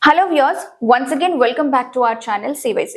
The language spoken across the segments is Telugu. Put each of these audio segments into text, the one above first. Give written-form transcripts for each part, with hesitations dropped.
Hello viewers, once again welcome back to our channel CYC.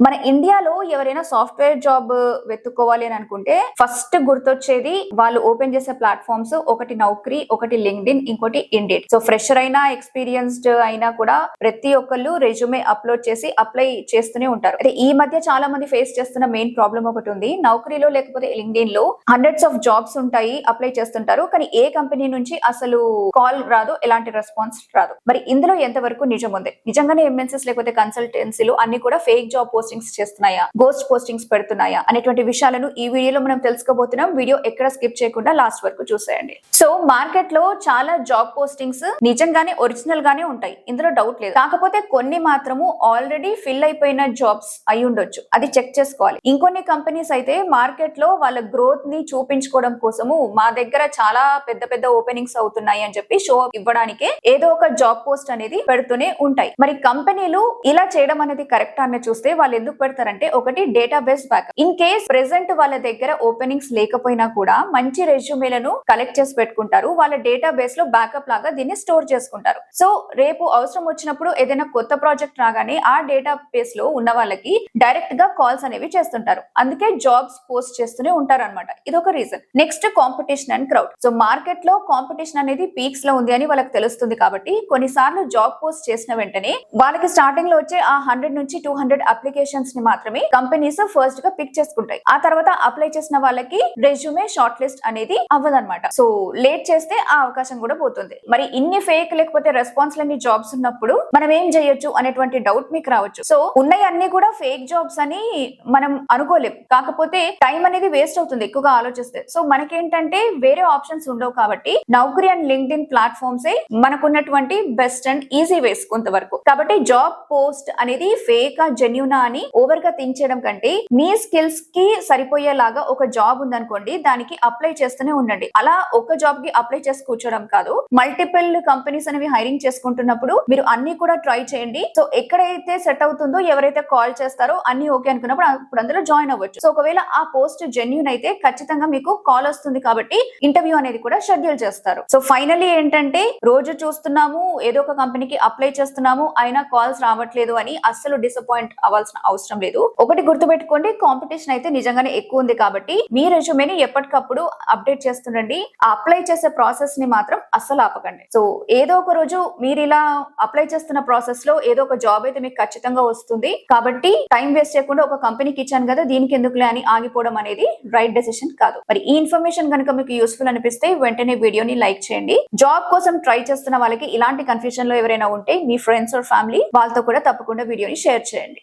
మన ఇండియాలో ఎవరైనా సాఫ్ట్వేర్ జాబ్ వెతుక్కోవాలి అని అనుకుంటే ఫస్ట్ గుర్తొచ్చేది వాళ్ళు ఓపెన్ చేసే ప్లాట్ఫామ్స్ ఒకటి నౌకరీ, ఒకటి లింక్డ్ఇన్, ఇంకోటి ఇండీడ్. సో ఫ్రెషర్ అయినా ఎక్స్పీరియన్స్డ్ అయినా కూడా ప్రతి ఒక్కళ్ళు రెజ్యూమే అప్లోడ్ చేసి అప్లై చేస్తూనే ఉంటారు. అంటే ఈ మధ్య చాలా మంది ఫేస్ చేస్తున్న మెయిన్ ప్రాబ్లం ఒకటి ఉంది. నౌకరీలో లేకపోతే లింక్డ్ఇన్ లో హండ్రెడ్స్ ఆఫ్ జాబ్స్ ఉంటాయి, అప్లై చేస్తుంటారు, కానీ ఏ కంపెనీ నుంచి అసలు కాల్ రాదు, ఎలాంటి రెస్పాన్స్ రాదు. మరి ఇందులో ఎంతవరకు నిజం ఉంది? నిజంగానే ఎంఎన్సీస్ లేకపోతే కన్సల్టెన్సీలు అన్ని కూడా ఫేక్ జాబ్ పోస్టింగ్స్ చేస్తున్నాయా, గోస్ట్ పోస్టింగ్స్ పెడుతున్నాయా అనేటువంటి విషయాలను ఈ వీడియోలో మనం తెలుసుకోబోతున్నాం. వీడియో ఎక్కడ స్కిప్ చేయకుండా లాస్ట్ వరకు చూసేయండి. సో మార్కెట్ లో చాలా జాబ్ పోస్టింగ్స్ నిజంగానే ఒరిజినల్ గానే ఉంటాయి, ఇందులో డౌట్ లేదు. కాకపోతే కొన్ని మాత్రము ఆల్రెడీ ఫిల్ అయిపోయిన జాబ్స్ అయి ఉండొచ్చు, అది చెక్ చేసుకోవాలి. ఇంకొన్ని కంపెనీస్ అయితే మార్కెట్ లో వాళ్ళ గ్రోత్ ని చూపించుకోవడం కోసము మా దగ్గర చాలా పెద్ద పెద్ద ఓపెనింగ్స్ అవుతున్నాయి అని చెప్పి షో ఇవ్వడానికే ఏదో ఒక జాబ్ పోస్ట్ అనేది పెడుతూనే ఉంటాయి. మరి కంపెనీలు ఇలా చేయడం అనేది కరెక్ట్ అని చూస్తే వాళ్ళు ఎందుకు పెడతారంటే, ఒకటి database backup. In case present వాళ్ళ దగ్గర ఓపెనింగ్స్ లేకపోయినా కూడా మంచి రెజ్యూమేలను కలెక్ట్ చేసి పెట్టుకుంటారు, వాళ్ళ డేటాబేస్ లో బ్యాకప్ లాగా దీన్ని స్టోర్ చేసుకుంటారు. సో రేపు అవసరం వచ్చినప్పుడు ఏదైనా కొత్త ప్రాజెక్ట్ రాగానే ఆ డేటాబేస్ లో ఉన్న వాళ్ళకి డైరెక్ట్ గా కాల్స్ అనేవి చేస్తుంటారు. అందుకే జాబ్స్ పోస్ట్ చేస్తూనే ఉంటారు అనమాట. ఇది ఒక reason. Next competition and crowd. So market లో కాంపిటీషన్ అనేది పీక్స్ లో ఉంది అని వాళ్ళకి తెలుస్తుంది కాబట్టి కొన్నిసార్లు జాబ్ పోస్ట్ చేసిన వెంటనే వాళ్ళకి స్టార్టింగ్ లో వచ్చే ఆ 100 నుంచి 200 అప్లికేషన్స్ ని మాత్రమే కంపెనీస్ ఫస్ట్ గా పిక్ చేసుకుంటాయి. ఆ తర్వాత అప్లై చేసిన వాళ్ళకి రెజ్యూమే షార్ట్ లిస్ట్ అనేది అవ్వదన్నమాట. సో లేట్ చేస్తే ఆ అవకాశం కూడా పోతుంది. మరి ఇన్ని ఫేక్ లేకపోతే రెస్పాన్స్ లేని జాబ్స్ ఉన్నప్పుడు మనం ఏం చేయొచ్చు అనేటువంటి డౌట్ మీకు రావచ్చు. సో ఉన్నాయి అన్ని కూడా ఫేక్ జాబ్స్ అని మనం అనుకోలేం, కాకపోతే టైం అనేది వేస్ట్ అవుతుంది ఎక్కువగా ఆలోచిస్తే. సో మనకేంటంటే వేరే ఆప్షన్స్ ఉండవు కాబట్టి నౌకరీ అండ్ లింక్డ్ఇన్ ప్లాట్ఫామ్స్ మనకున్నటువంటి బెస్ట్ అండ్ ఈజీ వేస్ కొంతవరకు. కాబట్టి జాబ్ పోస్ట్ అనేది ఫేక్ జెన్యూనా అని ఓవర్ గా థింక్ చేయడం కంటే మీ స్కిల్స్ కి సరిపోయేలాగా ఒక జాబ్ ఉందనుకోండి, దానికి అప్లై చేస్తూనే ఉండండి. అలా ఒక జాబ్ కి అప్లై చేసి కూర్చోడం కాదు, మల్టిపుల్ కంపెనీస్ అనేవి హైరింగ్ చేసుకుంటున్నప్పుడు మీరు అన్ని కూడా ట్రై చేయండి. సో ఎక్కడైతే సెట్ అవుతుందో, ఎవరైతే కాల్ చేస్తారో అన్ని ఓకే అనుకున్నప్పుడు అప్పుడు అందులో జాయిన్ అవ్వచ్చు. సో ఒకవేళ ఆ పోస్ట్ జెన్యూన్ అయితే ఖచ్చితంగా మీకు కాల్ వస్తుంది కాబట్టి ఇంటర్వ్యూ అనేది కూడా షెడ్యూల్ చేస్తారు. సో ఫైనల్లీ ఏంటంటే, రోజు చూస్తున్నాము ఏదో ఒక కంపెనీకి అప్లై చేస్తున్నాము అయినా కాల్స్ రావట్లేదు అని అస్సలు డిసప్పాయింట్ అవ్వాల్సిన అవసరం లేదు. ఒకటి గుర్తుపెట్టుకోండి, కాంపిటీషన్ అయితే నిజంగానే ఎక్కువ ఉంది కాబట్టి మీ రెజ్యూమేని ఎప్పటికప్పుడు అప్డేట్ చేస్తుండండి. అప్లై చేసే ప్రాసెస్ ని మాత్రం అస్సలు ఆపకండి. సో ఏదో ఒక రోజు మీరు ఇలా అప్లై చేస్తున్న ప్రాసెస్ లో ఏదో ఒక జాబ్ అయితే మీకు ఖచ్చితంగా వస్తుంది. కాబట్టి టైం వేస్ట్ చేయకుండా ఒక కంపెనీకి ఇచ్చాను కదా దీనికి ఎందుకులే అని ఆగిపోవడం అనేది రైట్ డెసిషన్ కాదు. మరి ఈ ఇన్ఫర్మేషన్ కనుక మీకు యూస్ఫుల్ అనిపిస్తే వెంటనే వీడియోని లైక్ చేయండి. జాబ్ కోసం ట్రై చేస్తున్న వాళ్ళకి ఇలాంటి కన్ఫ్యూజన్ లో ఎవరైనా ఉంటే మీ ఫ్రెండ్స్ ఆర్ ఫ్యామిలీ వాళ్ళతో కూడా తప్పకుండా వీడియోని షేర్ చేయండి.